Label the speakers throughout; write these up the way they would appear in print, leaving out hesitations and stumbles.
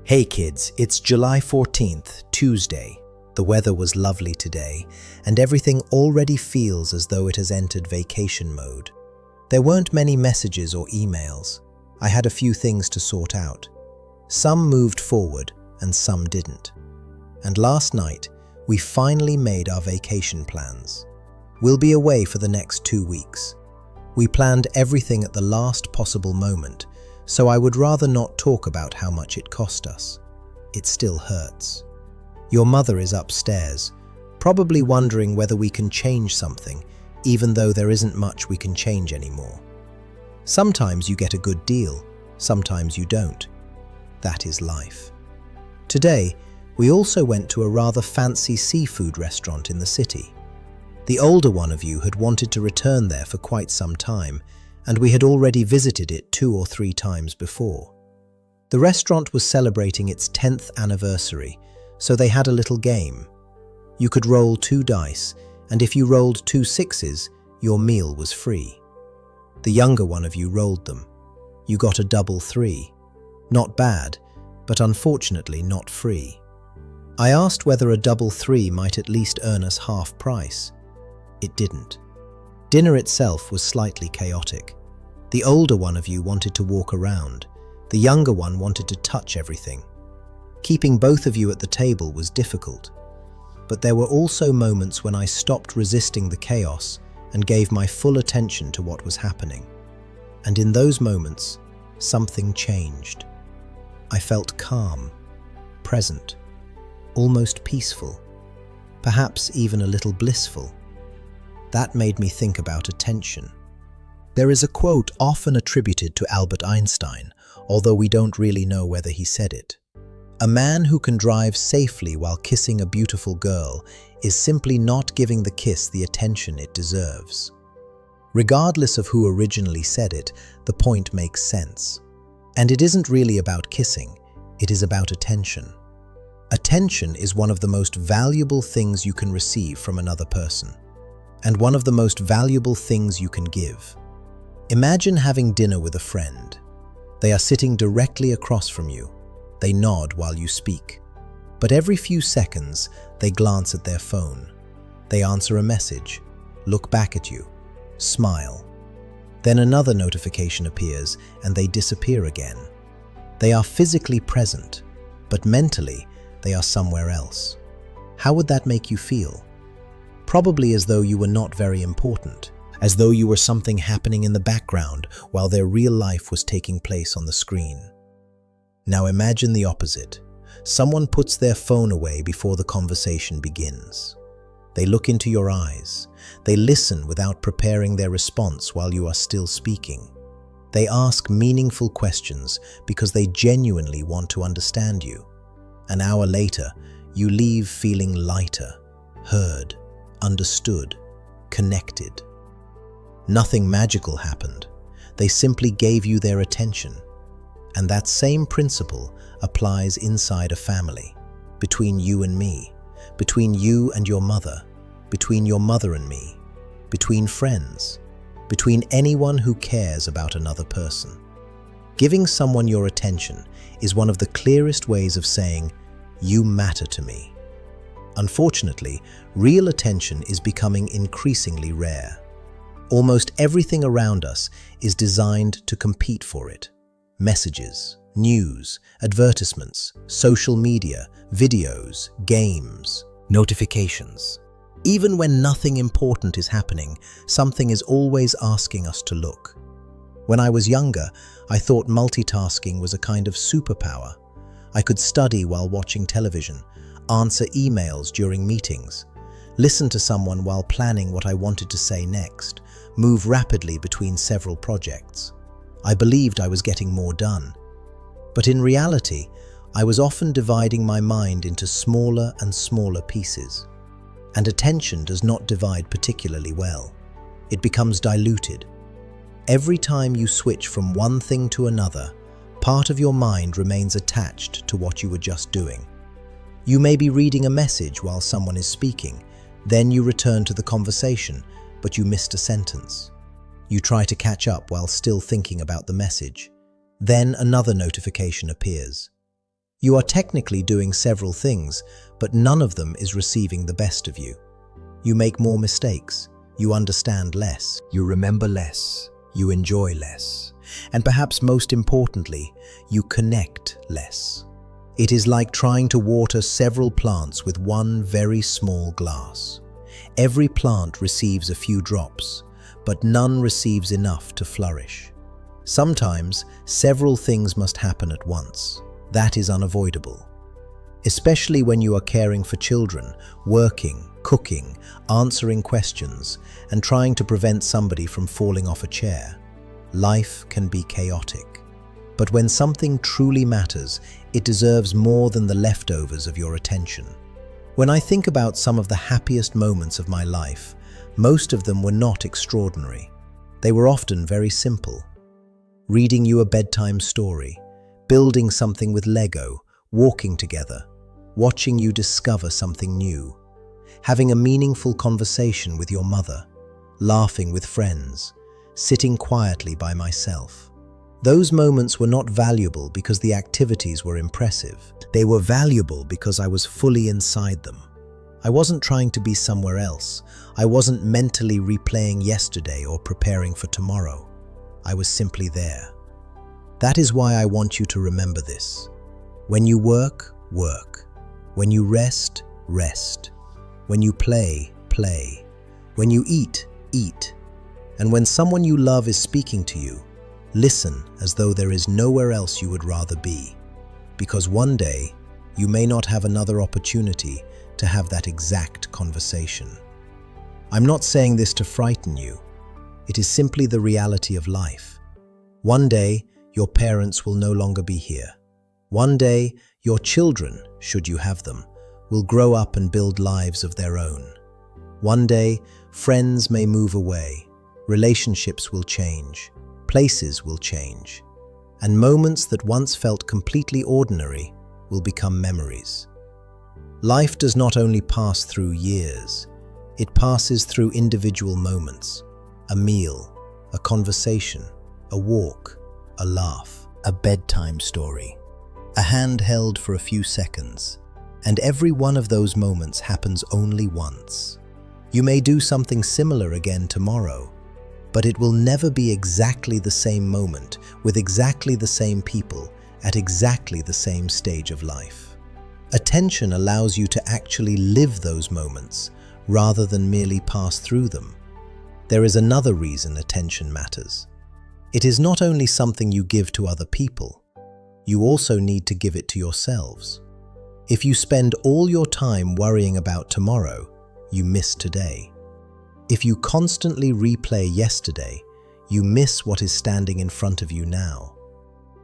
Speaker 1: Hey kids, it's July 14th, Tuesday. The weather was lovely today, and everything already feels as though it has entered vacation mode. There weren't many messages or emails. I had a few things to sort out. Some moved forward, and some didn't. And last night, we finally made our vacation plans. We'll be away for the next 2 weeks. We planned everything at the last possible moment, so I would rather not talk about how much it cost us. It still hurts. Your mother is upstairs, probably wondering whether we can change something, even though there isn't much we can change anymore. Sometimes you get a good deal, sometimes you don't. That is life. Today, we also went to a rather fancy seafood restaurant in the city. The older one of you had wanted to return there for quite some time, and we had already visited it 2 or 3 times before. The restaurant was celebrating its 10th anniversary, so they had a little game. You could roll 2 dice, and if you rolled 2 sixes, your meal was free. The younger one of you rolled them. You got a double 3. Not bad, but unfortunately not free. I asked whether a double 3 might at least earn us half price. It didn't. Dinner itself was slightly chaotic. The older one of you wanted to walk around. The younger one wanted to touch everything. Keeping both of you at the table was difficult. But there were also moments when I stopped resisting the chaos and gave my full attention to what was happening. And in those moments, something changed. I felt calm, present, almost peaceful, perhaps even a little blissful. That made me think about attention. There is a quote often attributed to Albert Einstein, although we don't really know whether he said it. A man who can drive safely while kissing a beautiful girl is simply not giving the kiss the attention it deserves. Regardless of who originally said it, the point makes sense. And it isn't really about kissing, it is about attention. Attention is one of the most valuable things you can receive from another person, and one of the most valuable things you can give. Imagine having dinner with a friend. They are sitting directly across from you. They nod while you speak. But every few seconds, they glance at their phone. They answer a message, look back at you, smile. Then another notification appears and they disappear again. They are physically present, but mentally, they are somewhere else. How would that make you feel? Probably as though you were not very important, as though you were something happening in the background while their real life was taking place on the screen. Now imagine the opposite. Someone puts their phone away before the conversation begins. They look into your eyes. They listen without preparing their response while you are still speaking. They ask meaningful questions because they genuinely want to understand you. An hour later, you leave feeling lighter, heard, understood, connected. Nothing magical happened. They simply gave you their attention. And that same principle applies inside a family, between you and me, between you and your mother, between your mother and me, between friends, between anyone who cares about another person. Giving someone your attention is one of the clearest ways of saying, "You matter to me." Unfortunately, real attention is becoming increasingly rare. Almost everything around us is designed to compete for it. Messages, news, advertisements, social media, videos, games, notifications. Even when nothing important is happening, something is always asking us to look. When I was younger, I thought multitasking was a kind of superpower. I could study while watching television, answer emails during meetings, listen to someone while planning what I wanted to say next, move rapidly between several projects. I believed I was getting more done. But in reality, I was often dividing my mind into smaller and smaller pieces. And attention does not divide particularly well. It becomes diluted. Every time you switch from one thing to another, part of your mind remains attached to what you were just doing. You may be reading a message while someone is speaking, then you return to the conversation, but you missed a sentence. You try to catch up while still thinking about the message. Then another notification appears. You are technically doing several things, but none of them is receiving the best of you. You make more mistakes, you understand less, you remember less, you enjoy less, and perhaps most importantly, you connect less. It is like trying to water several plants with one very small glass. Every plant receives a few drops, but none receives enough to flourish. Sometimes, several things must happen at once. That is unavoidable. Especially when you are caring for children, working, cooking, answering questions, and trying to prevent somebody from falling off a chair. Life can be chaotic. But when something truly matters, it deserves more than the leftovers of your attention. When I think about some of the happiest moments of my life, most of them were not extraordinary. They were often very simple. Reading you a bedtime story, building something with Lego, walking together, watching you discover something new, having a meaningful conversation with your mother, laughing with friends, sitting quietly by myself. Those moments were not valuable because the activities were impressive. They were valuable because I was fully inside them. I wasn't trying to be somewhere else. I wasn't mentally replaying yesterday or preparing for tomorrow. I was simply there. That is why I want you to remember this. When you work, work. When you rest, rest. When you play, play. When you eat, eat. And when someone you love is speaking to you, listen as though there is nowhere else you would rather be. Because one day, you may not have another opportunity to have that exact conversation. I'm not saying this to frighten you. It is simply the reality of life. One day, your parents will no longer be here. One day, your children, should you have them, will grow up and build lives of their own. One day, friends may move away, relationships will change, places will change, and moments that once felt completely ordinary will become memories. Life does not only pass through years, it passes through individual moments, a meal, a conversation, a walk, a laugh, a bedtime story, a hand held for a few seconds, and every one of those moments happens only once. You may do something similar again tomorrow, but it will never be exactly the same moment, with exactly the same people, at exactly the same stage of life. Attention allows you to actually live those moments, rather than merely pass through them. There is another reason attention matters. It is not only something you give to other people, you also need to give it to yourselves. If you spend all your time worrying about tomorrow, you miss today. If you constantly replay yesterday, you miss what is standing in front of you now.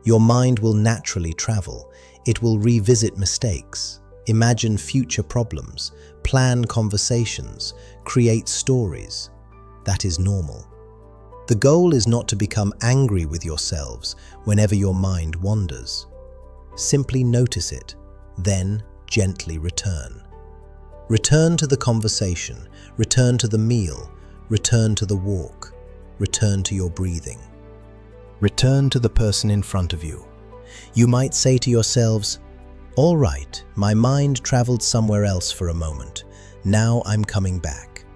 Speaker 1: Your mind will naturally travel. It will revisit mistakes, imagine future problems, plan conversations, create stories. That is normal. The goal is not to become angry with yourselves whenever your mind wanders. Simply notice it, then gently return. Return to the conversation, return to the meal, return to the walk, return to your breathing. Return to the person in front of you. You might say to yourselves, "All right, my mind traveled somewhere else for a moment. Now I'm coming back."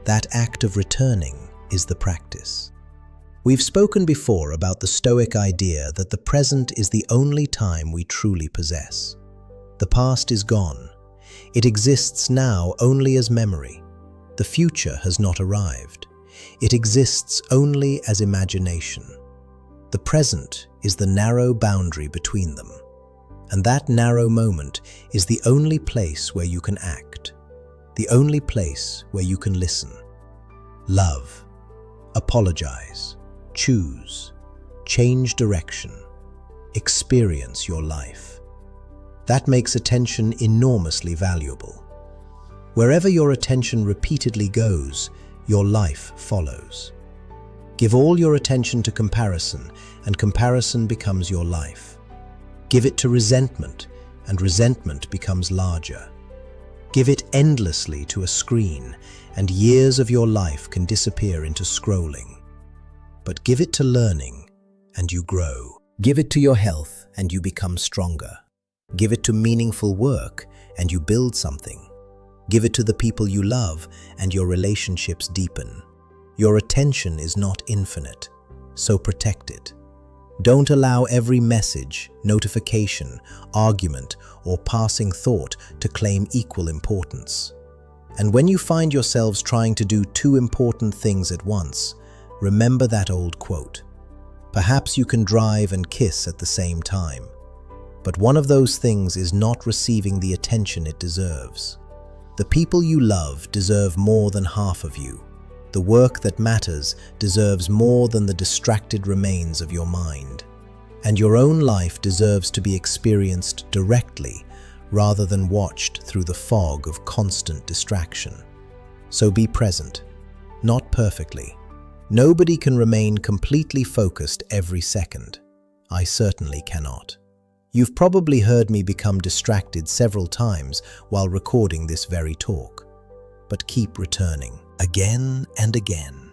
Speaker 1: That act of returning is the practice. We've spoken before about the Stoic idea that the present is the only time we truly possess. The past is gone. It exists now only as memory. The future has not arrived. It exists only as imagination. The present is the narrow boundary between them. And that narrow moment is the only place where you can act. The only place where you can listen. Love. Apologize. Choose. Change direction. Experience your life. That makes attention enormously valuable. Wherever your attention repeatedly goes, your life follows. Give all your attention to comparison, and comparison becomes your life. Give it to resentment, and resentment becomes larger. Give it endlessly to a screen, and years of your life can disappear into scrolling. But give it to learning, and you grow. Give it to your health, and you become stronger. Give it to meaningful work, and you build something. Give it to the people you love, and your relationships deepen. Your attention is not infinite, so protect it. Don't allow every message, notification, argument, or passing thought to claim equal importance. And when you find yourselves trying to do two important things at once, remember that old quote. Perhaps you can drive and kiss at the same time, but one of those things is not receiving the attention it deserves. The people you love deserve more than half of you. The work that matters deserves more than the distracted remains of your mind. And your own life deserves to be experienced directly rather than watched through the fog of constant distraction. So be present, not perfectly. Nobody can remain completely focused every second. I certainly cannot. You've probably heard me become distracted several times while recording this very talk. But keep returning, again and again.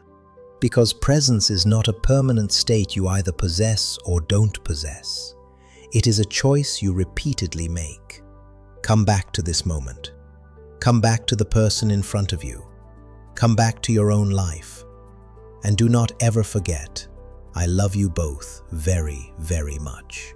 Speaker 1: Because presence is not a permanent state you either possess or don't possess. It is a choice you repeatedly make. Come back to this moment. Come back to the person in front of you. Come back to your own life. And do not ever forget, I love you both very, very much.